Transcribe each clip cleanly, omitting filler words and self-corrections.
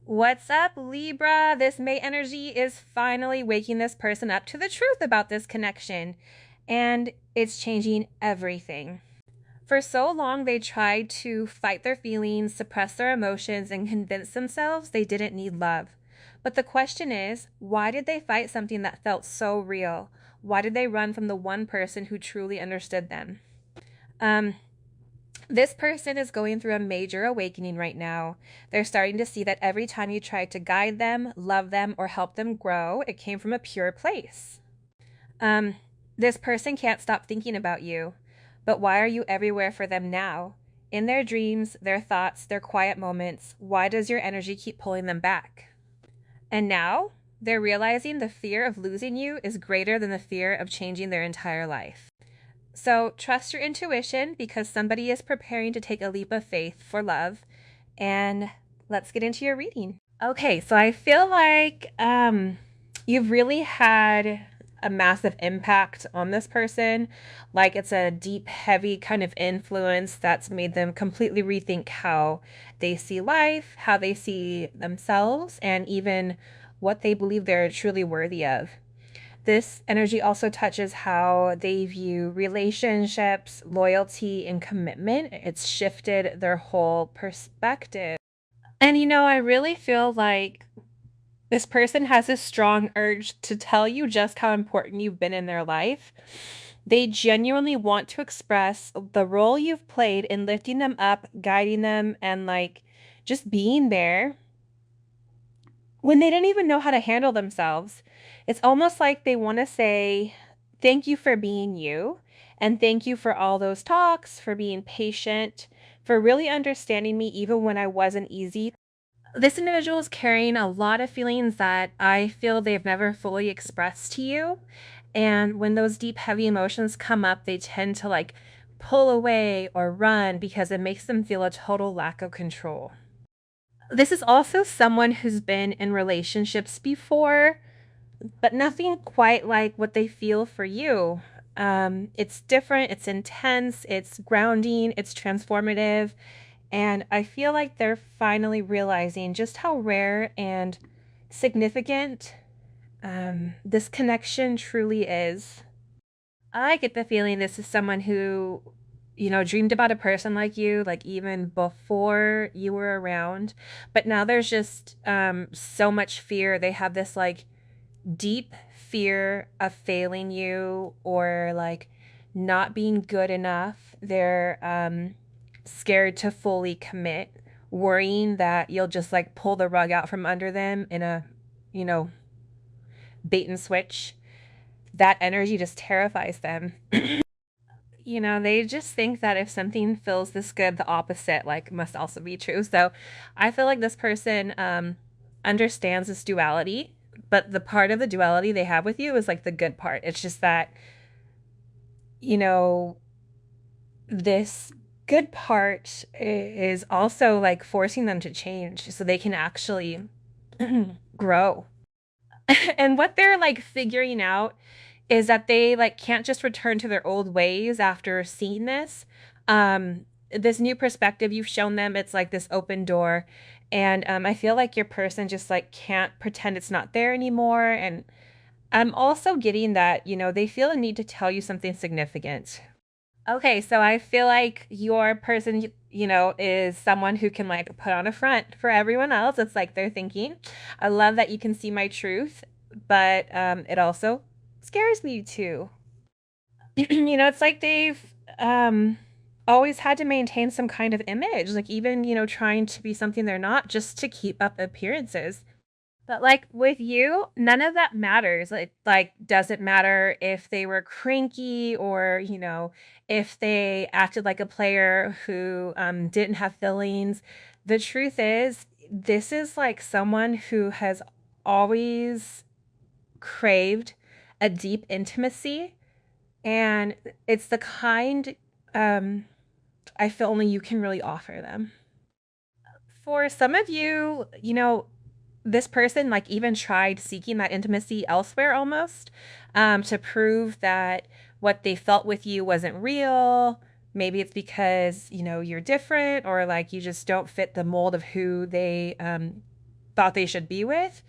What's up, Libra? This May energy is finally waking this person up to the truth about this connection, and it's changing everything. For so long, they tried to fight their feelings, suppress their emotions, and convince themselves they didn't need love. But the question is, why did they fight something that felt so real? Why did they run from the one person who truly understood them? This person is going through a major awakening right now. They're starting to see that every time you tried to guide them, love them, or help them grow, it came from a pure place. This person can't stop thinking about you, but why are you everywhere for them now? In their dreams, their thoughts, their quiet moments, why does your energy keep pulling them back? And now, they're realizing the fear of losing you is greater than the fear of changing their entire life. So trust your intuition because somebody is preparing to take a leap of faith for love. And let's get into your reading. Okay, so I feel like you've really had a massive impact on this person. Like it's a deep, heavy kind of influence that's made them completely rethink how they see life, how they see themselves, and even what they believe they're truly worthy of. This energy also touches how they view relationships, loyalty, and commitment. It's shifted their whole perspective. And I really feel like this person has a strong urge to tell you just how important you've been in their life. They genuinely want to express the role you've played in lifting them up, guiding them, and just being there when they didn't even know how to handle themselves. It's almost like they want to say, thank you for being you, and thank you for all those talks, for being patient, for really understanding me even when I wasn't easy. This individual is carrying a lot of feelings that I feel they've never fully expressed to you. And when those deep, heavy emotions come up, they tend to pull away or run because it makes them feel a total lack of control. This is also someone who's been in relationships before, but nothing quite like what they feel for you. It's different, it's intense, it's grounding, it's transformative. And I feel like they're finally realizing just how rare and significant this connection truly is. I get the feeling this is someone who, dreamed about a person like you, like even before you were around. But now there's just so much fear. They have this deep fear of failing you or not being good enough. They're scared to fully commit, worrying that you'll just pull the rug out from under them in a, bait and switch. That energy just terrifies them. They just think that if something feels this good, the opposite must also be true. So I feel like this person understands this duality, but the part of the duality they have with you is the good part. It's just that, this good part is also forcing them to change so they can actually grow. And what they're figuring out is that they can't just return to their old ways after seeing this. This new perspective you've shown them, it's this open door. And I feel like your person just can't pretend it's not there anymore. And I'm also getting that, they feel a need to tell you something significant. Okay, so I feel like your person, is someone who can put on a front for everyone else. It's they're thinking. I love that you can see my truth, but it also scares me too. It's they've always had to maintain some kind of image, even, trying to be something they're not just to keep up appearances. But with you, none of that matters. It doesn't matter if they were cranky or, if they acted like a player who didn't have feelings. The truth is, this is someone who has always craved a deep intimacy, and it's the kind I feel only you can really offer them. For some of you, this person even tried seeking that intimacy elsewhere almost, to prove that what they felt with you wasn't real. Maybe it's because you're different, or you just don't fit the mold of who they thought they should be with.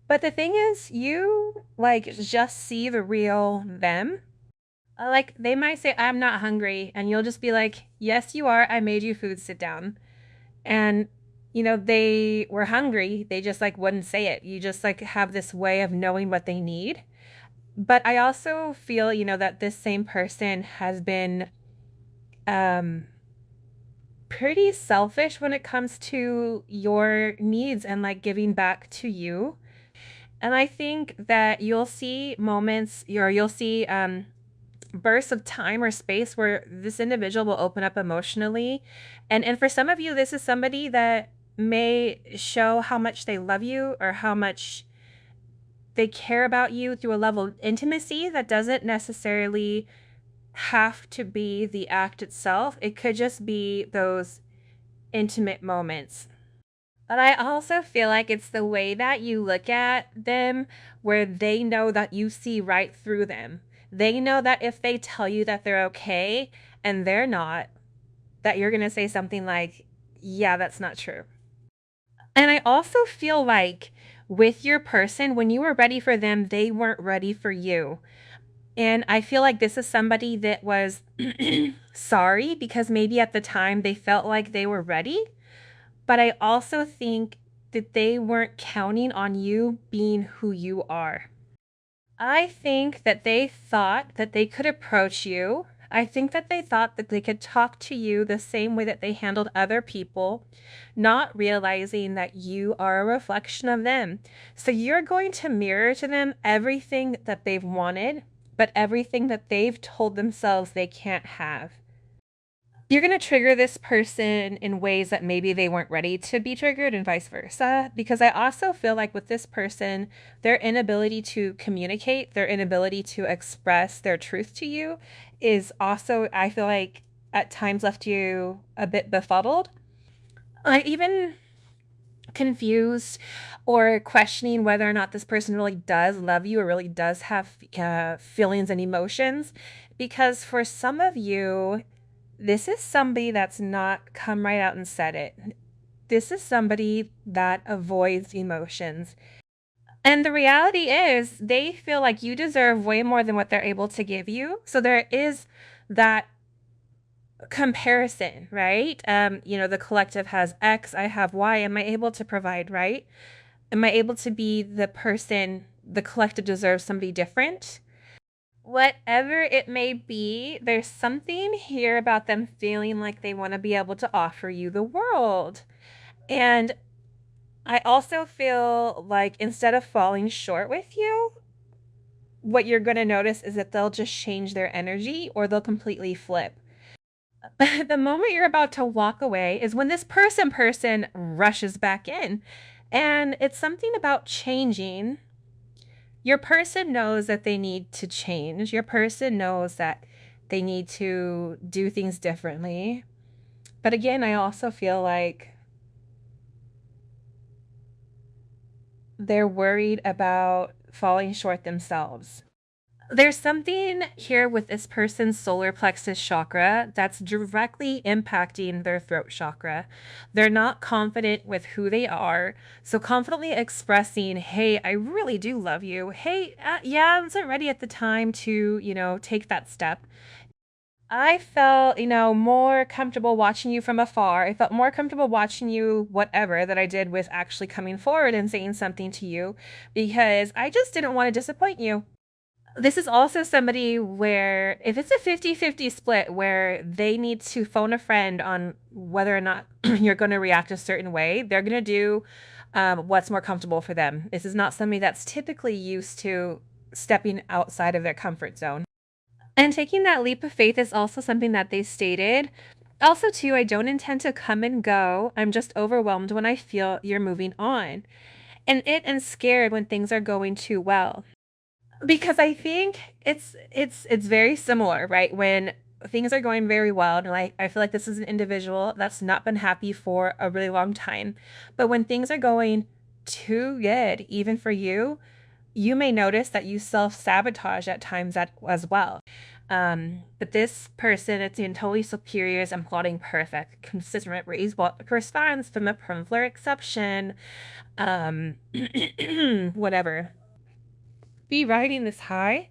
But the thing is, you like just see the real them. Like they might say, I'm not hungry. And you'll just be like, yes, you are. I made you food. Sit down. And, they were hungry. They just like wouldn't say it. You just like have this way of knowing what they need. But I also feel, that this same person has been pretty selfish when it comes to your needs and like giving back to you. And I think that you'll see moments, or you'll see bursts of time or space where this individual will open up emotionally. And for some of you, this is somebody that may show how much they love you or how much they care about you through a level of intimacy that doesn't necessarily have to be the act itself. It could just be those intimate moments. But I also feel like it's the way that you look at them where they know that you see right through them. They know that if they tell you that they're okay and they're not, that you're going to say something like, yeah, that's not true. And I also feel like with your person, when you were ready for them, they weren't ready for you. And I feel like this is somebody that was sorry because maybe at the time they felt like they were ready. But I also think that they weren't counting on you being who you are. I think that they thought that they could approach you. I think that they thought that they could talk to you the same way that they handled other people, not realizing that you are a reflection of them. So you're going to mirror to them everything that they've wanted, but everything that they've told themselves they can't have. You're going to trigger this person in ways that maybe they weren't ready to be triggered and vice versa. Because I also feel like with this person, their inability to communicate, their inability to express their truth to you is also, I feel like, at times left you a bit befuddled. Like even confused or questioning whether or not this person really does love you or really does have feelings and emotions. Because for some of you, this is somebody that's not come right out and said it. This is somebody that avoids emotions. And the reality is they feel like you deserve way more than what they're able to give you. So there is that comparison, right? The collective has X, I have Y. Am I able to provide, right? Am I able to be the person the collective deserves somebody different? Whatever it may be, there's something here about them feeling like they want to be able to offer you the world. And I also feel like instead of falling short with you, what you're going to notice is that they'll just change their energy or they'll completely flip. But the moment you're about to walk away is when this person rushes back in. And it's something about changing. Your person knows that they need to change. Your person knows that they need to do things differently. But again, I also feel like they're worried about falling short themselves. There's something here with this person's solar plexus chakra that's directly impacting their throat chakra. They're not confident with who they are. So confidently expressing, hey, I really do love you. Hey, yeah, I wasn't ready at the time to, take that step. I felt, more comfortable watching you from afar. I felt more comfortable watching you, whatever, that I did with actually coming forward and saying something to you because I just didn't want to disappoint you. This is also somebody where if it's a 50-50 split where they need to phone a friend on whether or not you're going to react a certain way, they're going to do what's more comfortable for them. This is not somebody that's typically used to stepping outside of their comfort zone. And taking that leap of faith is also something that they stated. Also, too, I don't intend to come and go. I'm just overwhelmed when I feel you're moving on. And scared when things are going too well. Because I think it's very similar, right? When things are going very well, and like I feel like this is an individual that's not been happy for a really long time. But when things are going too good, even for you, you may notice that you self-sabotage at times as well. But this person, it's in totally superiors and plotting perfect, consistent raise what corresponds from a permfler exception. Whatever. Be riding this high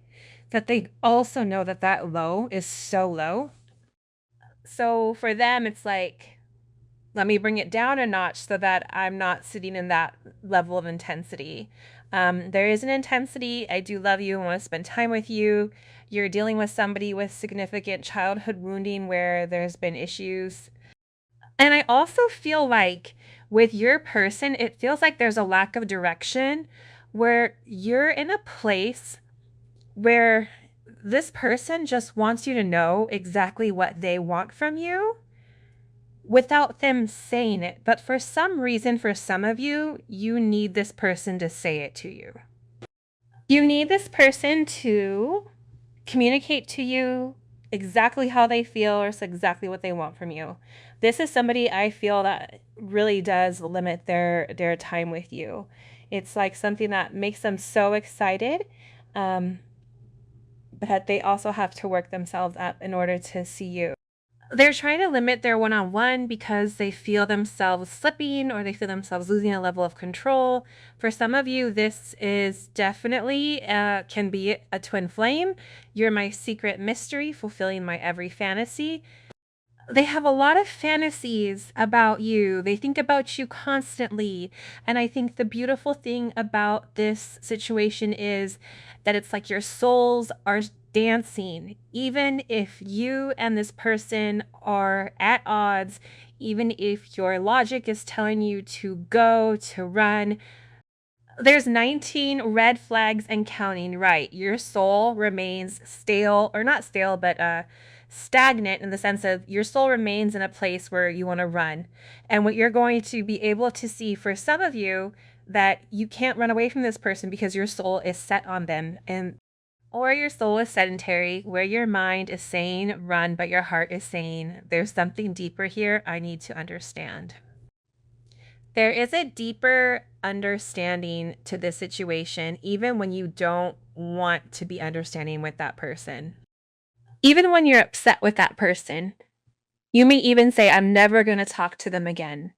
that they also know that that low is so low. So for them, it's like, let me bring it down a notch so that I'm not sitting in that level of intensity. There is an intensity. I do love you and want to spend time with you. You're dealing with somebody with significant childhood wounding where there's been issues. And I also feel like with your person, it feels like there's a lack of direction where you're in a place where this person just wants you to know exactly what they want from you without them saying it. But for some reason, for some of you, you need this person to say it to you. You need this person to communicate to you exactly how they feel or exactly what they want from you. This is somebody I feel that really does limit their time with you. It's like something that makes them so excited, but they also have to work themselves up in order to see you. They're trying to limit their one-on-one because they feel themselves slipping or they feel themselves losing a level of control. For some of you, this is definitely can be a twin flame. You're my secret mystery, fulfilling my every fantasy. They have a lot of fantasies about you. They think about you constantly. And I think the beautiful thing about this situation is that it's like your souls are dancing. Even if you and this person are at odds, even if your logic is telling you to go, to run, there's 19 red flags and counting, right? Your soul remains stale, or not stale, but stagnant in the sense of your soul remains in a place where you want to run. And what you're going to be able to see for some of you, that you can't run away from this person because your soul is set on them, and or your soul is sedentary, where your mind is saying run, but your heart is saying there's something deeper here I need to understand. There is a deeper understanding to this situation, even when you don't want to be understanding with that person. Even when you're upset with that person, you may even say, I'm never going to talk to them again.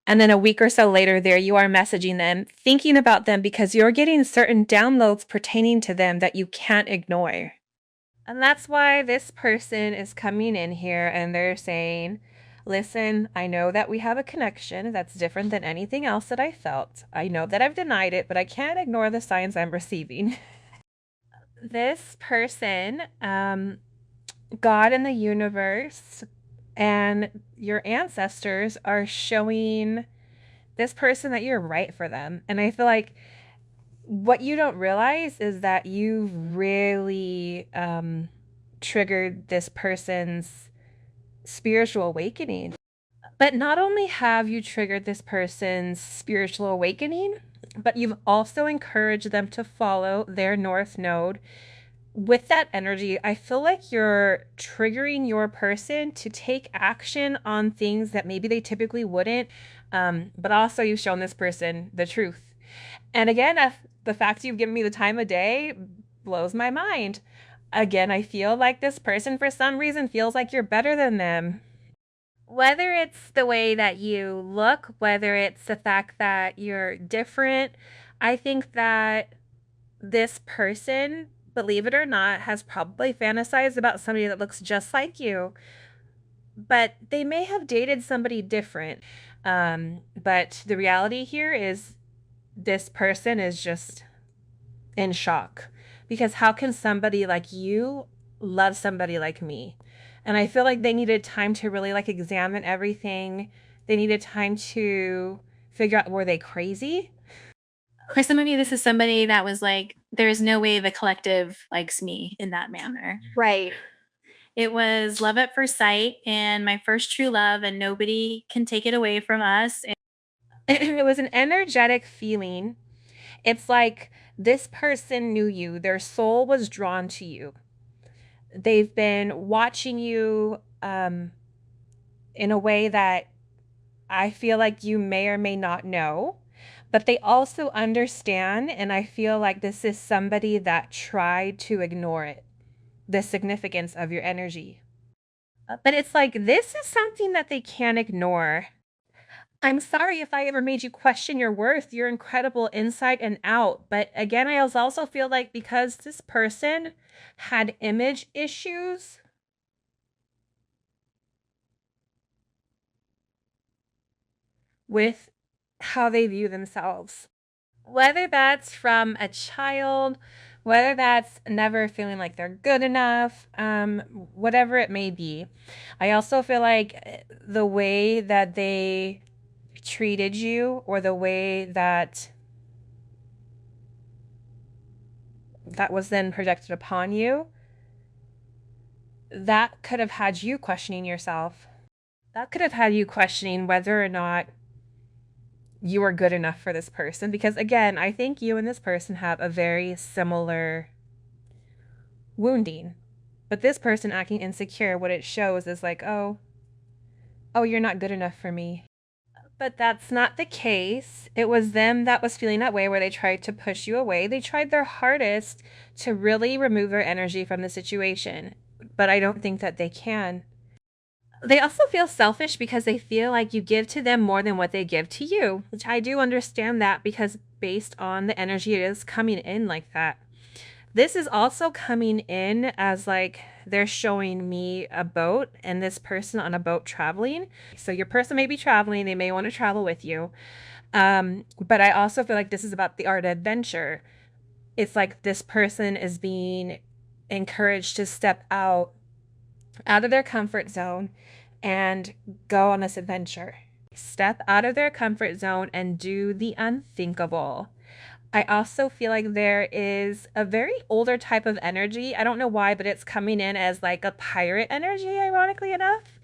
And then a week or so later, there you are messaging them, thinking about them because you're getting certain downloads pertaining to them that you can't ignore. And that's why this person is coming in here and they're saying, listen, I know that we have a connection that's different than anything else that I felt. I know that I've denied it, but I can't ignore the signs I'm receiving. This person, God and the universe and your ancestors are showing this person that you're right for them. And I feel like what you don't realize is that you really triggered this person's spiritual awakening. But not only have you triggered this person's spiritual awakening, but you've also encouraged them to follow their North Node. With that energy, I feel like you're triggering your person to take action on things that maybe they typically wouldn't. But also you've shown this person the truth. And again, the fact you've given me the time of day blows my mind. Again, I feel like this person for some reason feels like you're better than them. Whether it's the way that you look, whether it's the fact that you're different, I think that this person, believe it or not, has probably fantasized about somebody that looks just like you, but they may have dated somebody different. But the reality here is this person is just in shock, because how can somebody like you love somebody like me? And I feel like they needed time to really like examine everything. They needed time to figure out, were they crazy? For some of you, this is somebody that was like, there's no way the collective likes me in that manner. Right. It was love at first sight and my first true love, and nobody can take it away from us. It was an energetic feeling. It's like this person knew you, their soul was drawn to you. They've been watching you in a way that I feel like you may or may not know, but they also understand. And I feel like this is somebody that tried to ignore it. the significance of your energy. But it's like, this is something that they can't ignore. I'm sorry if I ever made you question your worth. You're incredible inside and out. But again, I also feel like because this person had image issues, with how they view themselves, whether that's from a child, whether that's never feeling like they're good enough, whatever it may be. I also feel like the way that they treated you, or the way that was then projected upon you, that could have had you questioning yourself. That could have had you questioning whether or not you are good enough for this person. Because again, I think you and this person have a very similar wounding. But this person acting insecure, what it shows is like, oh, you're not good enough for me. But that's not the case. It was them that was feeling that way, where they tried to push you away. They tried their hardest to really remove their energy from the situation. But I don't think that they can. They also feel selfish because they feel like you give to them more than what they give to you, which I do understand that, because based on the energy, it is coming in like that. This is also coming in as like they're showing me a boat and this person on a boat traveling. So your person may be traveling, they may want to travel with you. But I also feel like this is about the art of adventure. It's like this person is being encouraged to step out of their comfort zone and go on this adventure. Step out of their comfort zone and do the unthinkable. I also feel like there is a very older type of energy. I don't know why, but it's coming in as like a pirate energy, ironically enough.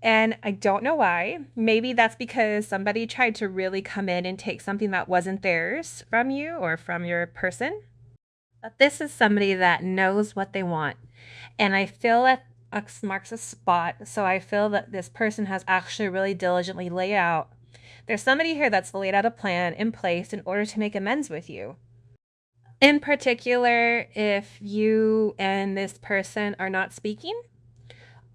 And I don't know why. Maybe that's because somebody tried to really come in and take something that wasn't theirs from you or from your person. But this is somebody that knows what they want. And I feel that X marks a spot. So I feel that this person has actually really diligently laid out. There's somebody here that's laid out a plan in place in order to make amends with you. In particular, if you and this person are not speaking,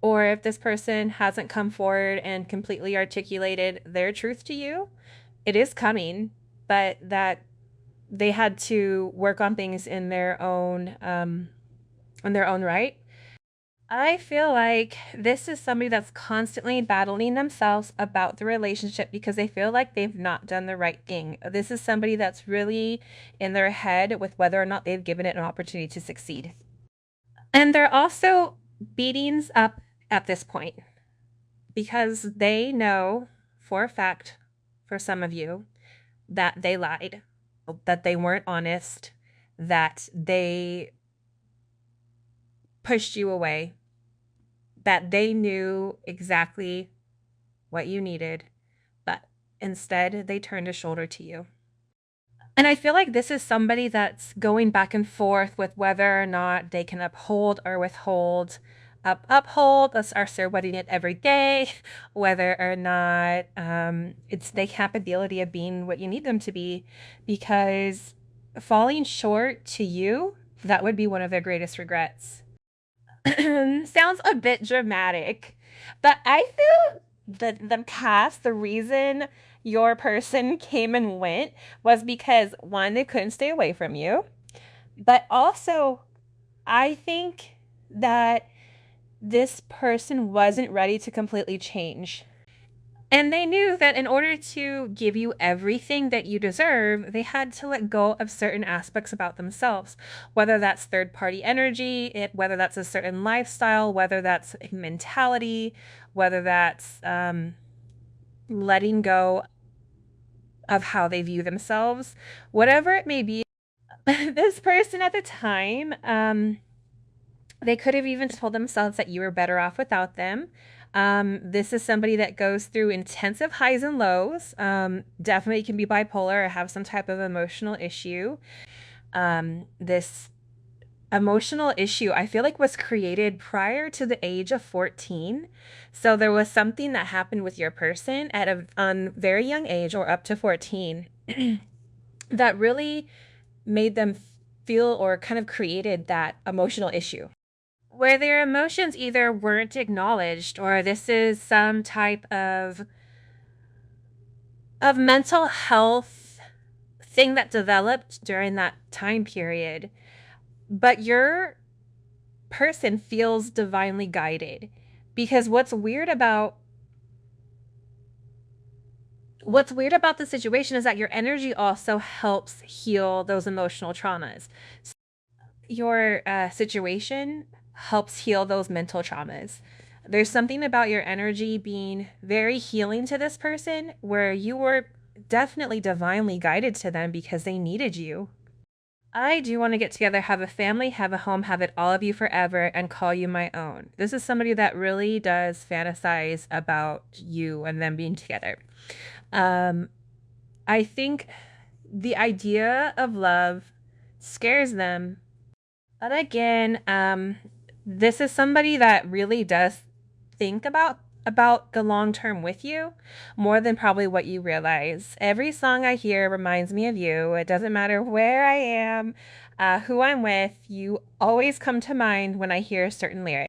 or if this person hasn't come forward and completely articulated their truth to you, it is coming, but that they had to work on things in their own right. I feel like this is somebody that's constantly battling themselves about the relationship because they feel like they've not done the right thing. This is somebody that's really in their head with whether or not they've given it an opportunity to succeed. And they're also beatings up at this point because they know for a fact, for some of you, that they lied, that they weren't honest, that they pushed you away, that they knew exactly what you needed, but instead they turned a shoulder to you. And I feel like this is somebody that's going back and forth with whether or not they can uphold or withhold. Uphold, us are wedding it every day, whether or not it's the capability of being what you need them to be, because falling short to you, that would be one of their greatest regrets. Sounds a bit dramatic, but I feel the reason your person came and went was because, one, they couldn't stay away from you, but also I think that this person wasn't ready to completely change. And they knew that in order to give you everything that you deserve, they had to let go of certain aspects about themselves, whether that's third-party energy, whether that's a certain lifestyle, whether that's mentality, whether that's letting go of how they view themselves, whatever it may be. This person at the time, they could have even told themselves that you were better off without them. This is somebody that goes through intensive highs and lows. Definitely can be bipolar or have some type of emotional issue. This emotional issue, I feel like, was created prior to the age of 14. So there was something that happened with your person at a very young age, or up to 14, that really made them feel or kind of created that emotional issue. where their emotions either weren't acknowledged, or this is some type of mental health thing that developed during that time period. But your person feels divinely guided, because what's weird about the situation is that your energy also helps heal those emotional traumas. Your situation helps heal those mental traumas. There's something about your energy being very healing to this person, where you were definitely divinely guided to them because they needed you. I do want to get together, have a family, have a home, have it all of you forever, and call you my own. This is somebody that really does fantasize about you and them being together. I think the idea of love scares them. But again, this is somebody that really does think about the long term with you more than probably what you realize. Every song I hear reminds me of you. It doesn't matter where I am, who I'm with, you always come to mind when I hear certain lyrics.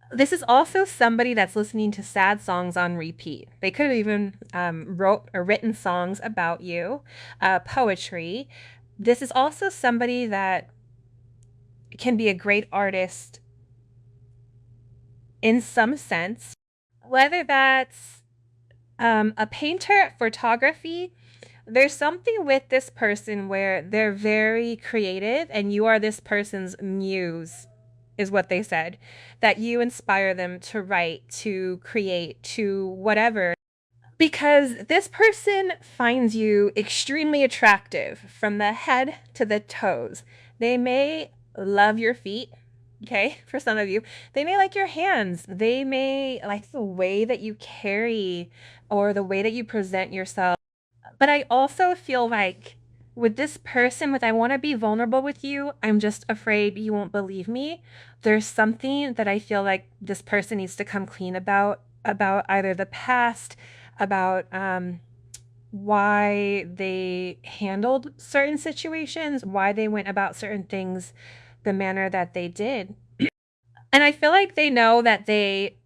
This is also somebody that's listening to sad songs on repeat. They could have even wrote or written songs about you, poetry. This is also somebody that can be a great artist in some sense, whether that's a painter, photography. There's something with this person where they're very creative and you are this person's muse, is what they said, that you inspire them to write, to create, to whatever. Because this person finds you extremely attractive from the head to the toes. They may love your feet, okay, for some of you. They may like your hands. They may like the way that you carry or the way that you present yourself. But I also feel like with this person, with I want to be vulnerable with you, I'm just afraid you won't believe me. There's something that I feel like this person needs to come clean about either the past, about why they handled certain situations, why they went about certain things the manner that they did. And I feel like they know that they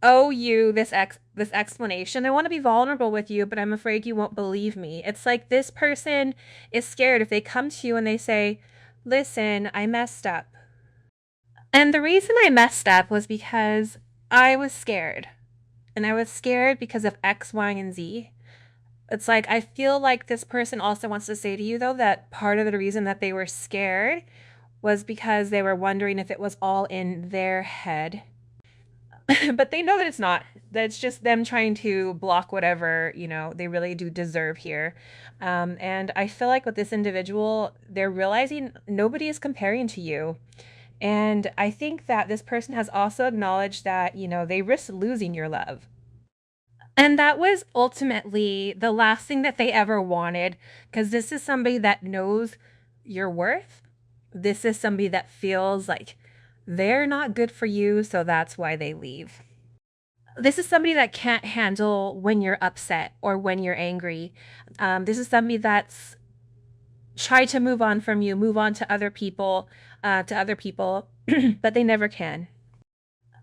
owe you this explanation. I want to be vulnerable with you, but I'm afraid you won't believe me. It's like this person is scared if they come to you and they say, "Listen, I messed up." And the reason I messed up was because I was scared. And I was scared because of X, Y, and Z. It's like I feel like this person also wants to say to you though that part of the reason that they were scared was because they were wondering if it was all in their head. But they know that it's not. That's just them trying to block whatever, they really do deserve here. And I feel like with this individual, they're realizing nobody is comparing to you. And I think that this person has also acknowledged that, they risk losing your love. And that was ultimately the last thing that they ever wanted, because this is somebody that knows your worth. This is somebody that feels like they're not good for you, so that's why they leave. This is somebody that can't handle when you're upset or when you're angry. This is somebody that's tried to move on from you, move on to other people, but they never can.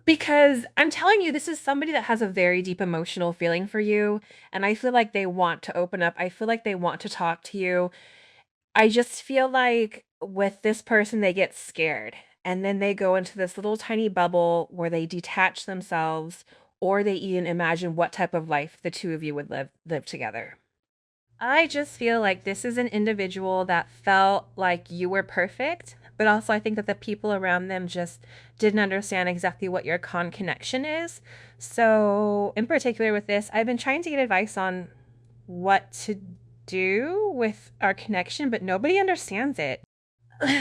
Because I'm telling you, this is somebody that has a very deep emotional feeling for you. And I feel like they want to open up. I feel like they want to talk to you. I just feel like with this person, they get scared. And then they go into this little tiny bubble where they detach themselves, or they even imagine what type of life the two of you would live together. I just feel like this is an individual that felt like you were perfect, but also I think that the people around them just didn't understand exactly what your connection is. So, in particular with this, I've been trying to get advice on what to do with our connection, but nobody understands it.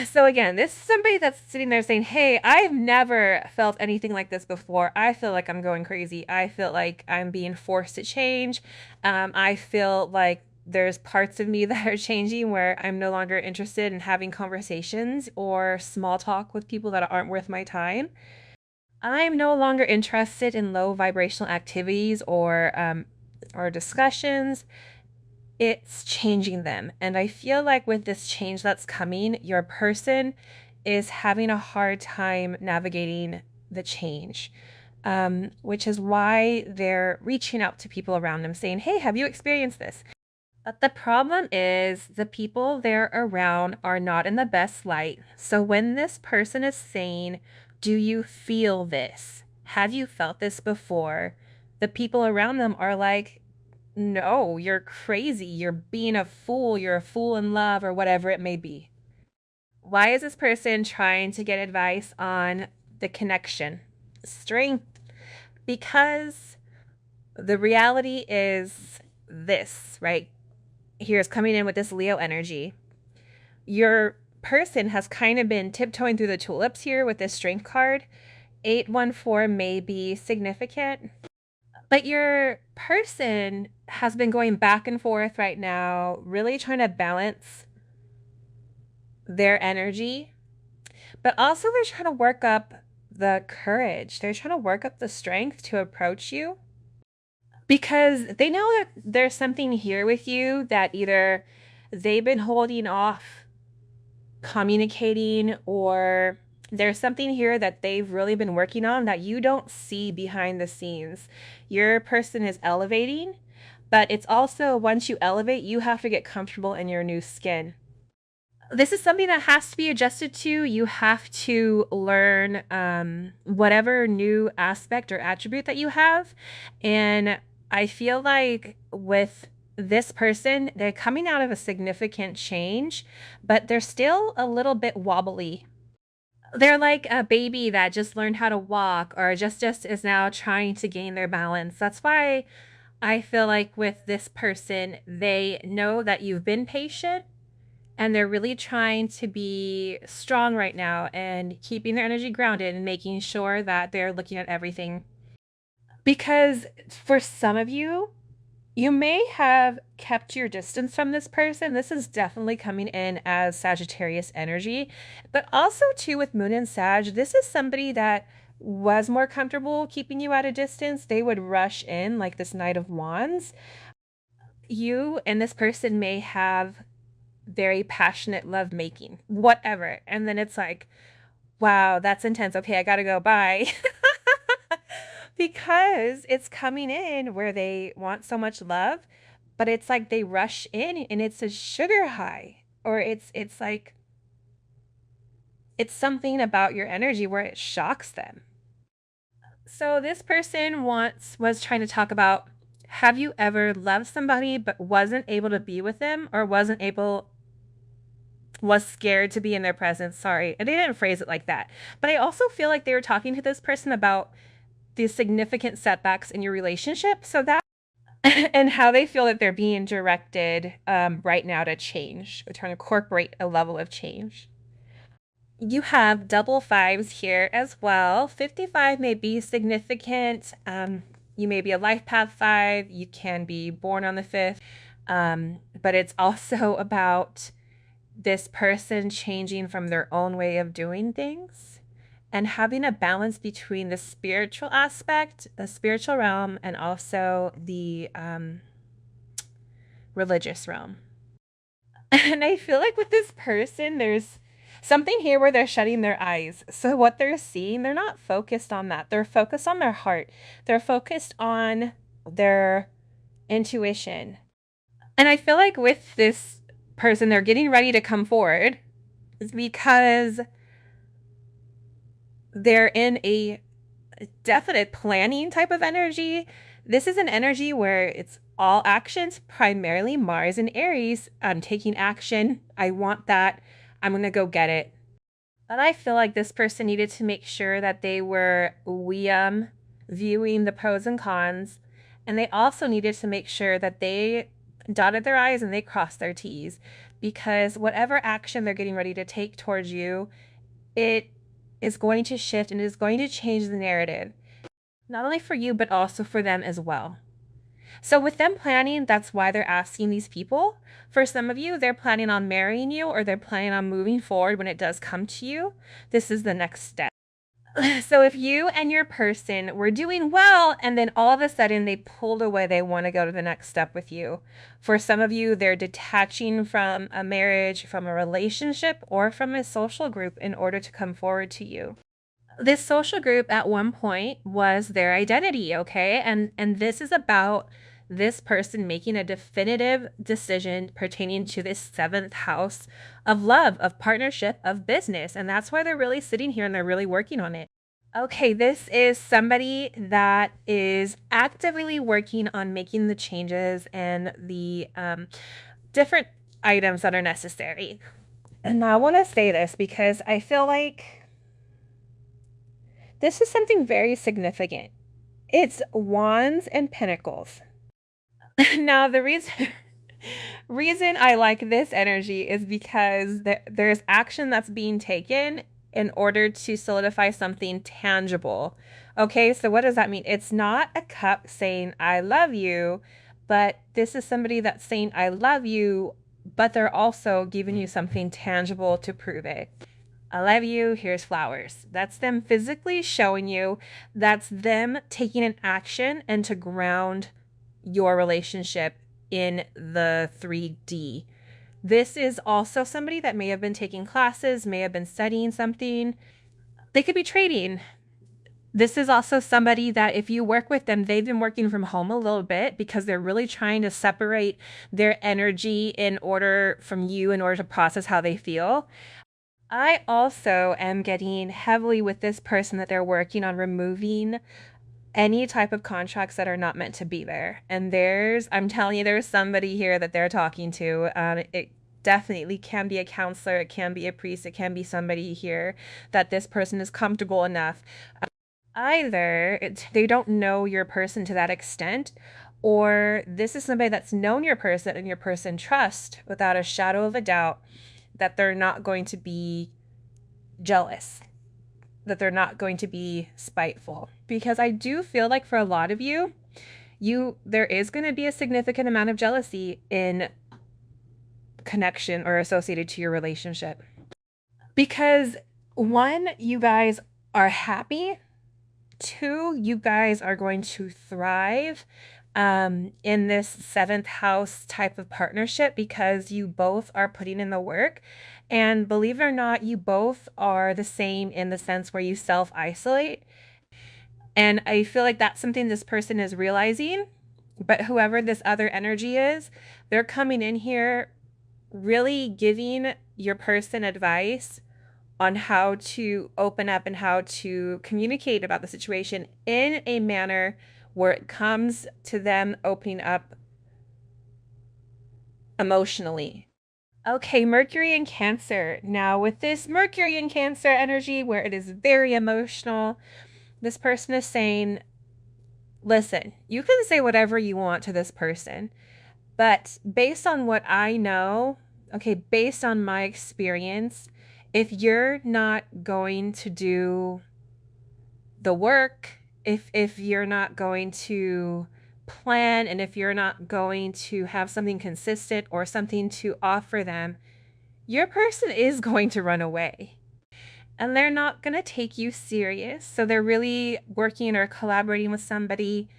So again, this is somebody that's sitting there saying, "Hey, I've never felt anything like this before. I feel like I'm going crazy. I feel like I'm being forced to change. I feel like there's parts of me that are changing where I'm no longer interested in having conversations or small talk with people that aren't worth my time. I'm no longer interested in low vibrational activities or discussions. It's changing them. And I feel like with this change that's coming, your person is having a hard time navigating the change, which is why they're reaching out to people around them saying, hey, have you experienced this? But the problem is the people they're around are not in the best light. So when this person is saying, do you feel this? Have you felt this before? The people around them are like, no, you're crazy. You're being a fool. You're a fool in love, or whatever it may be. Why is this person trying to get advice on the connection? Strength. Because the reality is this, right? Here's coming in with this Leo energy. Your person has kind of been tiptoeing through the tulips here with this strength card. 814 may be significant, but your person has been going back and forth right now, really trying to balance their energy, but also they're trying to work up the courage. They're trying to work up the strength to approach you because they know that there's something here with you that either they've been holding off communicating, or there's something here that they've really been working on that you don't see behind the scenes. Your person is elevating, but it's also, once you elevate, you have to get comfortable in your new skin. This is something that has to be adjusted to. You have to learn whatever new aspect or attribute that you have. And I feel like with this person, they're coming out of a significant change, but they're still a little bit wobbly. They're like a baby that just learned how to walk, or just is now trying to gain their balance. That's why I feel like with this person, they know that you've been patient and they're really trying to be strong right now and keeping their energy grounded and making sure that they're looking at everything. Because for some of you, you may have kept your distance from this person. This is definitely coming in as Sagittarius energy, but also too with Moon and Sag, this is somebody that was more comfortable keeping you at a distance. They would rush in like this Knight of Wands. You and this person may have very passionate love making, whatever. And then it's like, wow, that's intense. Okay, I gotta go. Bye. Because it's coming in where they want so much love, but it's like they rush in and it's a sugar high, or it's like, it's something about your energy where it shocks them. So this person was trying to talk about, have you ever loved somebody but wasn't able to be with them, or was scared to be in their presence? Sorry. And they didn't phrase it like that. But I also feel like they were talking to this person about the significant setbacks in your relationship. So that, and how they feel that they're being directed right now to change, or trying to incorporate a level of change. You have double fives here as well. 55 may be significant. You may be a life path 5. You can be born on the 5th. But it's also about this person changing from their own way of doing things and having a balance between the spiritual aspect, the spiritual realm, and also the religious realm. And I feel like with this person, there's something here where they're shutting their eyes. So what they're seeing, they're not focused on that. They're focused on their heart. They're focused on their intuition. And I feel like with this person, they're getting ready to come forward because they're in a definite planning type of energy. This is an energy where it's all actions, primarily Mars and Aries. I'm taking action. I want that. I'm going to go get it. But I feel like this person needed to make sure that they were viewing the pros and cons. And they also needed to make sure that they dotted their I's and they crossed their T's. Because whatever action they're getting ready to take towards you, it is going to shift and is going to change the narrative. Not only for you, but also for them as well. So with them planning, that's why they're asking these people. For some of you, they're planning on marrying you, or they're planning on moving forward when it does come to you. This is the next step. So if you and your person were doing well and then all of a sudden they pulled away, they want to go to the next step with you. For some of you, they're detaching from a marriage, from a relationship, or from a social group in order to come forward to you. This social group at one point was their identity, okay? And this is about this person making a definitive decision pertaining to this seventh house of love, of partnership, of business. And that's why they're really sitting here and they're really working on it. Okay, this is somebody that is actively working on making the changes and the different items that are necessary. And now I want to say this because I feel like this is something very significant. It's Wands and Pentacles. Now, the reason I like this energy is because there's action that's being taken in order to solidify something tangible. Okay, so what does that mean? It's not a cup saying, I love you, but this is somebody that's saying, I love you, but they're also giving you something tangible to prove it. I love you, here's flowers. That's them physically showing you. That's them taking an action and to ground your relationship in the 3D. This is also somebody that may have been taking classes, may have been studying something. They could be trading. This is also somebody that if you work with them, they've been working from home a little bit because they're really trying to separate their energy in order from you in order to process how they feel. I also am getting heavily with this person that they're working on removing any type of contracts that are not meant to be there. And I'm telling you, there's somebody here that they're talking to. It definitely can be a counselor, it can be a priest, it can be somebody here that this person is comfortable enough. Either they don't know your person to that extent, or this is somebody that's known your person and your person trusts without a shadow of a doubt that they're not going to be jealous, that they're not going to be spiteful. Because I do feel like for a lot of you, there is going to be a significant amount of jealousy in connection or associated to your relationship. Because one, you guys are happy. Two, you guys are going to thrive in this seventh house type of partnership because you both are putting in the work. And believe it or not, you both are the same in the sense where you self-isolate. And I feel like that's something this person is realizing. But whoever this other energy is, they're coming in here really giving your person advice on how to open up and how to communicate about the situation in a manner where it comes to them opening up emotionally. Okay, Mercury in Cancer. Now, with this Mercury in Cancer energy where it is very emotional, this person is saying, listen, you can say whatever you want to this person, but based on what I know, okay, based on my experience, if you're not going to do the work, if you're not going to plan, and if you're not going to have something consistent or something to offer them, your person is going to run away. And they're not going to take you serious. So they're really working or collaborating with somebody.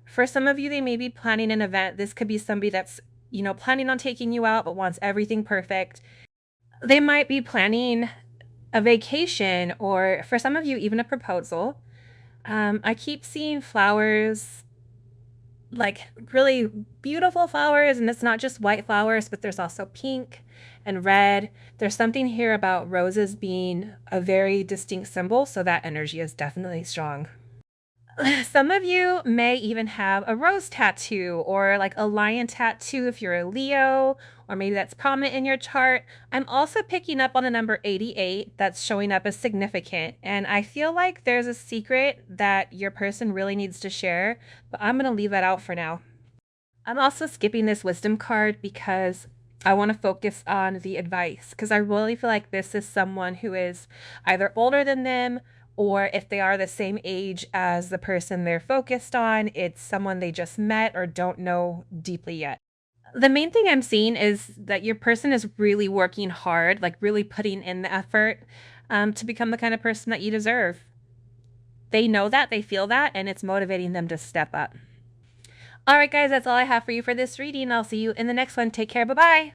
For some of you, they may be planning an event. This could be somebody that's, planning on taking you out but wants everything perfect. They might be planning a vacation, or for some of you, even a proposal. I keep seeing flowers, like really beautiful flowers, and it's not just white flowers, but there's also pink and red. There's something here about roses being a very distinct symbol, so that energy is definitely strong. Some of you may even have a rose tattoo or like a lion tattoo if you're a Leo, or maybe that's prominent in your chart. I'm also picking up on the number 88 that's showing up as significant. And I feel like there's a secret that your person really needs to share, but I'm going to leave that out for now. I'm also skipping this wisdom card because I want to focus on the advice, because I really feel like this is someone who is either older than them, or if they are the same age as the person they're focused on, it's someone they just met or don't know deeply yet. The main thing I'm seeing is that your person is really working hard, like really putting in the effort to become the kind of person that you deserve. They know that, they feel that, and it's motivating them to step up. All right, guys, that's all I have for you for this reading. I'll see you in the next one. Take care. Bye-bye.